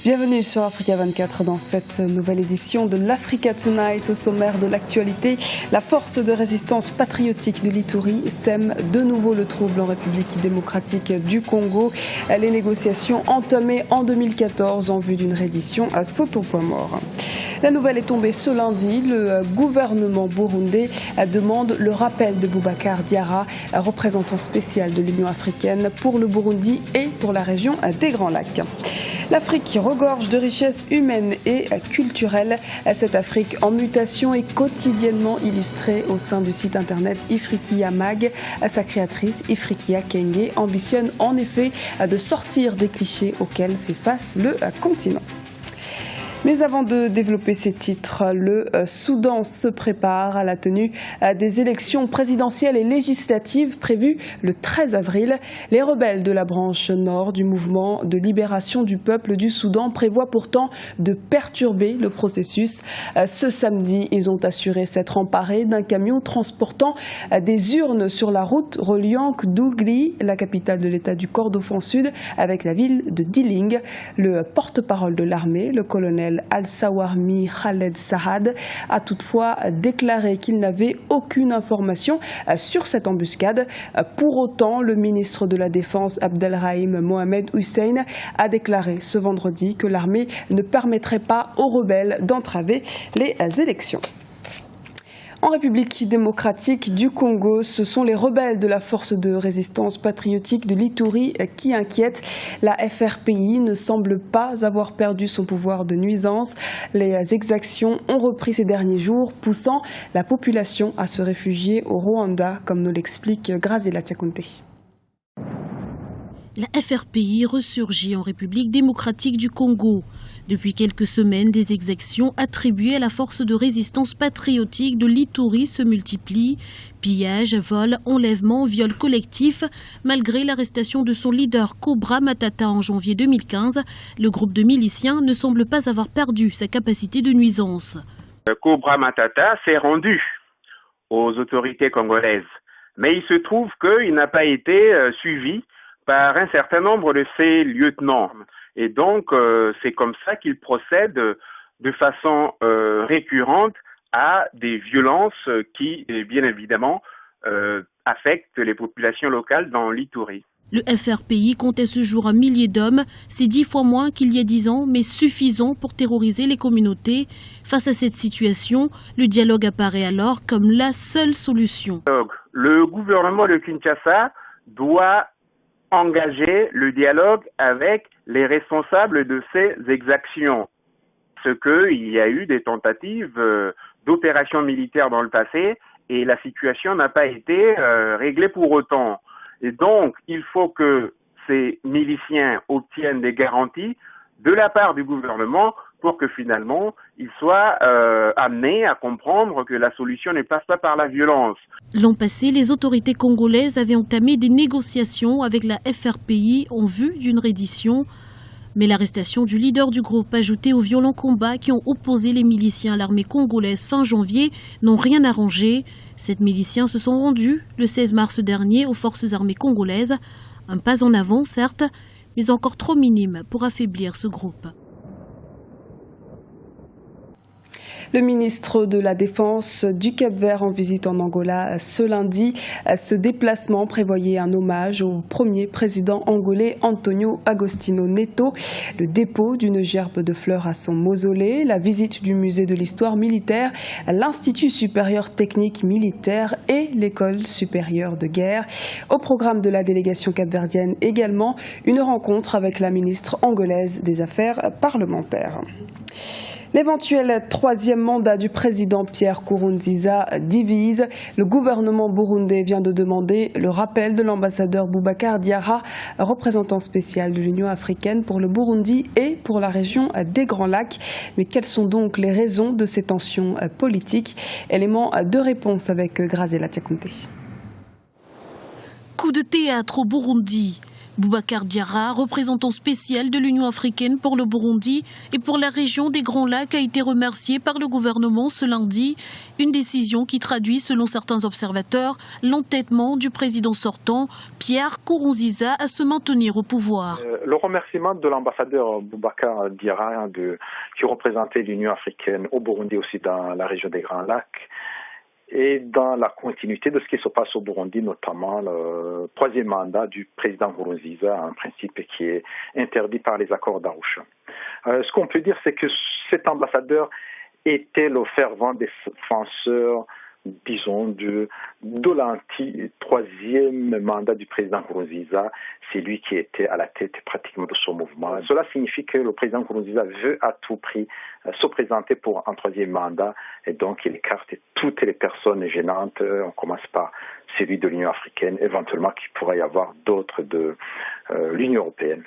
Bienvenue sur Africa 24 dans cette nouvelle édition de l'Africa Tonight. Au sommaire de l'actualité, la force de résistance patriotique de l'Ituri sème de nouveau le trouble en République démocratique du Congo. Les négociations entamées en 2014 en vue d'une reddition sautent au point mort. La nouvelle est tombée ce lundi. Le gouvernement burundais demande le rappel de Boubacar Diarra, représentant spécial de l'Union africaine pour le Burundi et pour la région des Grands Lacs. L'Afrique regorge de richesses humaines et culturelles. Cette Afrique en mutation est quotidiennement illustrée au sein du site internet Ifriqiya Mag. Sa créatrice, Ifriqiya Kenge, ambitionne en effet de sortir des clichés auxquels fait face le continent. Mais avant de développer ces titres, le Soudan se prépare à la tenue des élections présidentielles et législatives prévues le 13 avril. Les rebelles de la branche nord du mouvement de libération du peuple du Soudan prévoient pourtant de perturber le processus. Ce samedi, ils ont assuré s'être emparés d'un camion transportant des urnes sur la route reliant Kdougli, la capitale de l'État du Kordofan Sud, avec la ville de Diling. Le porte-parole de l'armée, le colonel Al-Sawarmi Khaled Sahad, a toutefois déclaré qu'il n'avait aucune information sur cette embuscade. Pour autant, le ministre de la Défense Abdelrahim Mohamed Hussein a déclaré ce vendredi que l'armée ne permettrait pas aux rebelles d'entraver les élections. En République démocratique du Congo, ce sont les rebelles de la force de résistance patriotique de l'Ituri qui inquiètent. La FRPI ne semble pas avoir perdu son pouvoir de nuisance. Les exactions ont repris ces derniers jours, poussant la population à se réfugier au Rwanda, comme nous l'explique Grazela Tiakonte. La FRPI ressurgit en République démocratique du Congo. Depuis quelques semaines, des exactions attribuées à la force de résistance patriotique de l'Ituri se multiplient. Pillages, vols, enlèvements, viols collectifs. Malgré l'arrestation de son leader Cobra Matata en janvier 2015, le groupe de miliciens ne semble pas avoir perdu sa capacité de nuisance. Cobra Matata s'est rendu aux autorités congolaises, mais il se trouve qu'il n'a pas été suivi par un certain nombre de ses lieutenants. Et donc, c'est comme ça qu'il procède de façon récurrente à des violences qui, bien évidemment, affectent les populations locales dans l'Ituri. Le FRPI comptait ce jour un millier d'hommes, c'est 10 fois moins qu'il y a 10 ans, mais suffisant pour terroriser les communautés. Face à cette situation, le dialogue apparaît alors comme la seule solution. Le gouvernement de Kinshasa doit engager le dialogue avec les responsables de ces exactions. Parce qu'il y a eu des tentatives d'opérations militaires dans le passé et la situation n'a pas été réglée pour autant. Et donc, il faut que ces miliciens obtiennent des garanties de la part du gouvernement pour que finalement, ils soient amenés à comprendre que la solution ne passe pas par la violence. L'an passé, les autorités congolaises avaient entamé des négociations avec la FRPI en vue d'une reddition. Mais l'arrestation du leader du groupe, ajoutée aux violents combats qui ont opposé les miliciens à l'armée congolaise fin janvier, n'ont rien arrangé. Ces miliciens se sont rendus le 16 mars dernier aux forces armées congolaises. Un pas en avant, certes, mais encore trop minime pour affaiblir ce groupe. Le ministre de la Défense du Cap-Vert en visite en Angola ce lundi. Ce déplacement prévoyait un hommage au premier président angolais Antonio Agostinho Neto, le dépôt d'une gerbe de fleurs à son mausolée, la visite du musée de l'histoire militaire, l'Institut supérieur technique militaire et l'École supérieure de guerre. Au programme de la délégation capverdienne également, une rencontre avec la ministre angolaise des Affaires parlementaires. L'éventuel troisième mandat du président Pierre Nkurunziza divise. Le gouvernement burundais vient de demander le rappel de l'ambassadeur Boubacar Diarra, représentant spécial de l'Union africaine pour le Burundi et pour la région des Grands Lacs. Mais quelles sont donc les raisons de ces tensions politiques? Élément de réponse avec Grazela Tiakonte. Coup de théâtre au Burundi. Boubacar Diarra, représentant spécial de l'Union africaine pour le Burundi et pour la région des Grands Lacs, a été remercié par le gouvernement ce lundi. Une décision qui traduit, selon certains observateurs, l'entêtement du président sortant, Pierre Nkurunziza, à se maintenir au pouvoir. Le remerciement de l'ambassadeur Boubacar Diarra, qui représentait l'Union africaine au Burundi, aussi dans la région des Grands Lacs, et dans la continuité de ce qui se passe au Burundi, notamment le troisième mandat du président Nkurunziza, un principe qui est interdit par les accords d'Arusha. Ce qu'on peut dire, c'est que cet ambassadeur était le fervent défenseur, disons, de l'anti-troisième mandat du président Nkurunziza. C'est lui qui était à la tête pratiquement de ce mouvement. Cela signifie que le président Nkurunziza veut à tout prix se présenter pour un troisième mandat, et donc il écarte toutes les personnes gênantes. On commence par celui de l'Union africaine, éventuellement qu'il pourrait y avoir d'autres de l'Union européenne.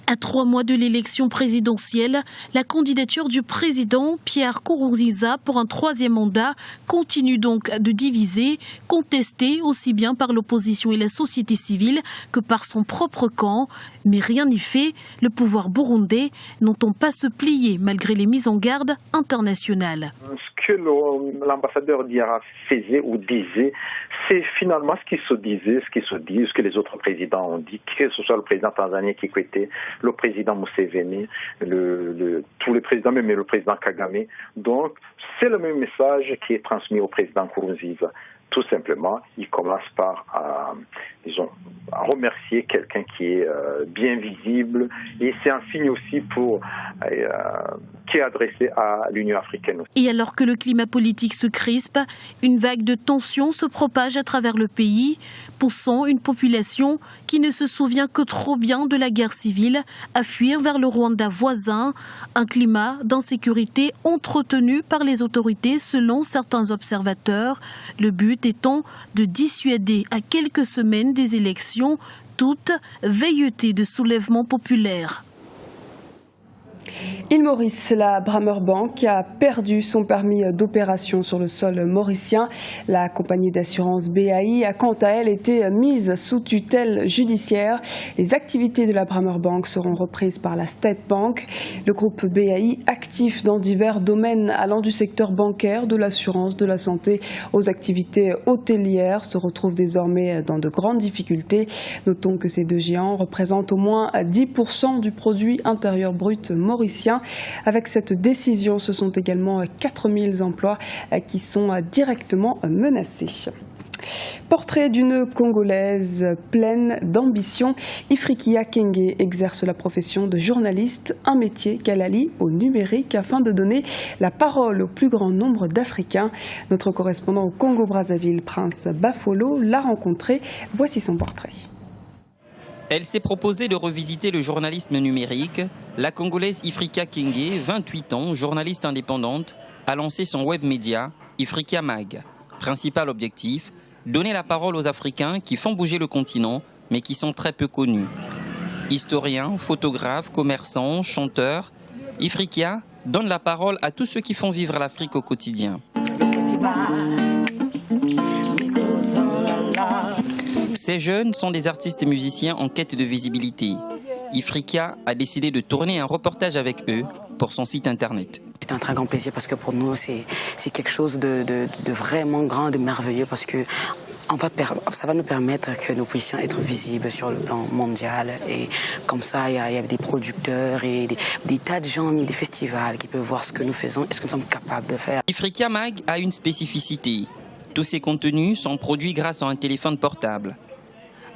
À 3 mois de l'élection présidentielle, la candidature du président Pierre Nkurunziza pour un troisième mandat continue donc de diviser, contestée aussi bien par l'opposition et la société civile que par son propre camp. Mais rien n'y fait, le pouvoir burundais n'entend pas se plier malgré les mises en garde internationales. Ce que l'ambassadeur Diarra faisait ou disait, c'est finalement ce qui se disait, ce que les autres présidents ont dit, que ce soit le président tanzanien Kikwete, le président Museveni, tous les présidents, même le président Kagame. Donc, c'est le même message qui est transmis au président Nkurunziza. Tout simplement, il commence par à remercier quelqu'un qui est bien visible, et c'est un signe aussi qui est adressé à l'Union africaine. Et alors que le climat politique se crispe, une vague de tensions se propage à travers le pays, poussant une population qui ne se souvient que trop bien de la guerre civile à fuir vers le Rwanda voisin. Un climat d'insécurité entretenu par les autorités selon certains observateurs. Le but étant de dissuader à quelques semaines des élections toute velléité de soulèvement populaire. Île Maurice, la Brammer Bank a perdu son permis d'opération sur le sol mauricien. La compagnie d'assurance BAI a quant à elle été mise sous tutelle judiciaire. Les activités de la Brammer Bank seront reprises par la State Bank. Le groupe BAI, actif dans divers domaines allant du secteur bancaire, de l'assurance, de la santé aux activités hôtelières, se retrouve désormais dans de grandes difficultés. Notons que ces deux géants représentent au moins 10% du produit intérieur brut mauricien. Avec cette décision, ce sont également 4000 emplois qui sont directement menacés. Portrait d'une Congolaise pleine d'ambition, Ifrikia Kenge exerce la profession de journaliste, un métier qu'elle allie au numérique afin de donner la parole au plus grand nombre d'Africains. Notre correspondant au Congo-Brazzaville, Prince Bafolo, l'a rencontré. Voici son portrait. Elle s'est proposée de revisiter le journalisme numérique. La Congolaise Ifrikia Kenge, 28 ans, journaliste indépendante, a lancé son web média Ifrikia Mag. Principal objectif, donner la parole aux Africains qui font bouger le continent, mais qui sont très peu connus. Historiens, photographes, commerçants, chanteurs, Ifrikia donne la parole à tous ceux qui font vivre l'Afrique au quotidien. Ces jeunes sont des artistes et musiciens en quête de visibilité. Ifrikia a décidé de tourner un reportage avec eux pour son site internet. C'est un très grand plaisir parce que pour nous, c'est quelque chose de vraiment grand, de merveilleux parce que ça va nous permettre que nous puissions être visibles sur le plan mondial. Et comme ça, il y a des producteurs et des tas de gens, des festivals qui peuvent voir ce que nous faisons et ce que nous sommes capables de faire. Ifrikia Mag a une spécificité. Tous ses contenus sont produits grâce à un téléphone portable.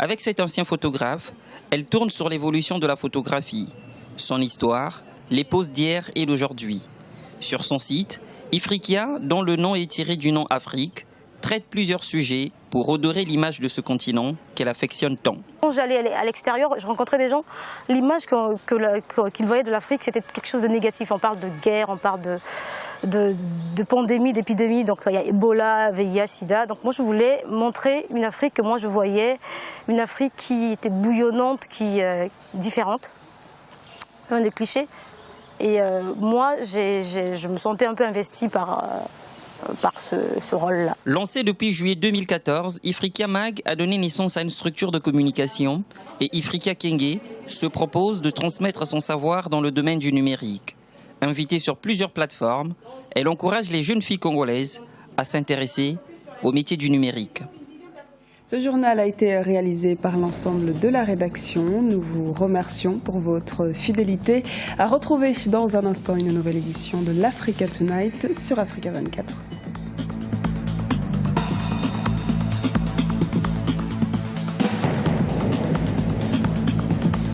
Avec cet ancien photographe, elle tourne sur l'évolution de la photographie, son histoire, les poses d'hier et d'aujourd'hui. Sur son site, Ifrikia, dont le nom est tiré du nom Afrique, traite plusieurs sujets pour redorer l'image de ce continent qu'elle affectionne tant. Quand j'allais à l'extérieur, je rencontrais des gens, l'image qu'ils voyaient de l'Afrique, c'était quelque chose de négatif. On parle de guerre, on parle de pandémie, d'épidémie, donc il y a Ebola, VIH, SIDA. Donc moi je voulais montrer une Afrique que moi je voyais, une Afrique qui était bouillonnante, différente, un des clichés. Et moi je me sentais un peu investie par par ce rôle-là. Lancé depuis juillet 2014, Ifriqiya Mag a donné naissance à une structure de communication et Ifriqiya Kenge se propose de transmettre son savoir dans le domaine du numérique. Invitée sur plusieurs plateformes, elle encourage les jeunes filles congolaises à s'intéresser au métier du numérique. Ce journal a été réalisé par l'ensemble de la rédaction. Nous vous remercions pour votre fidélité. À retrouver dans un instant une nouvelle édition de l'Africa Tonight sur Africa 24.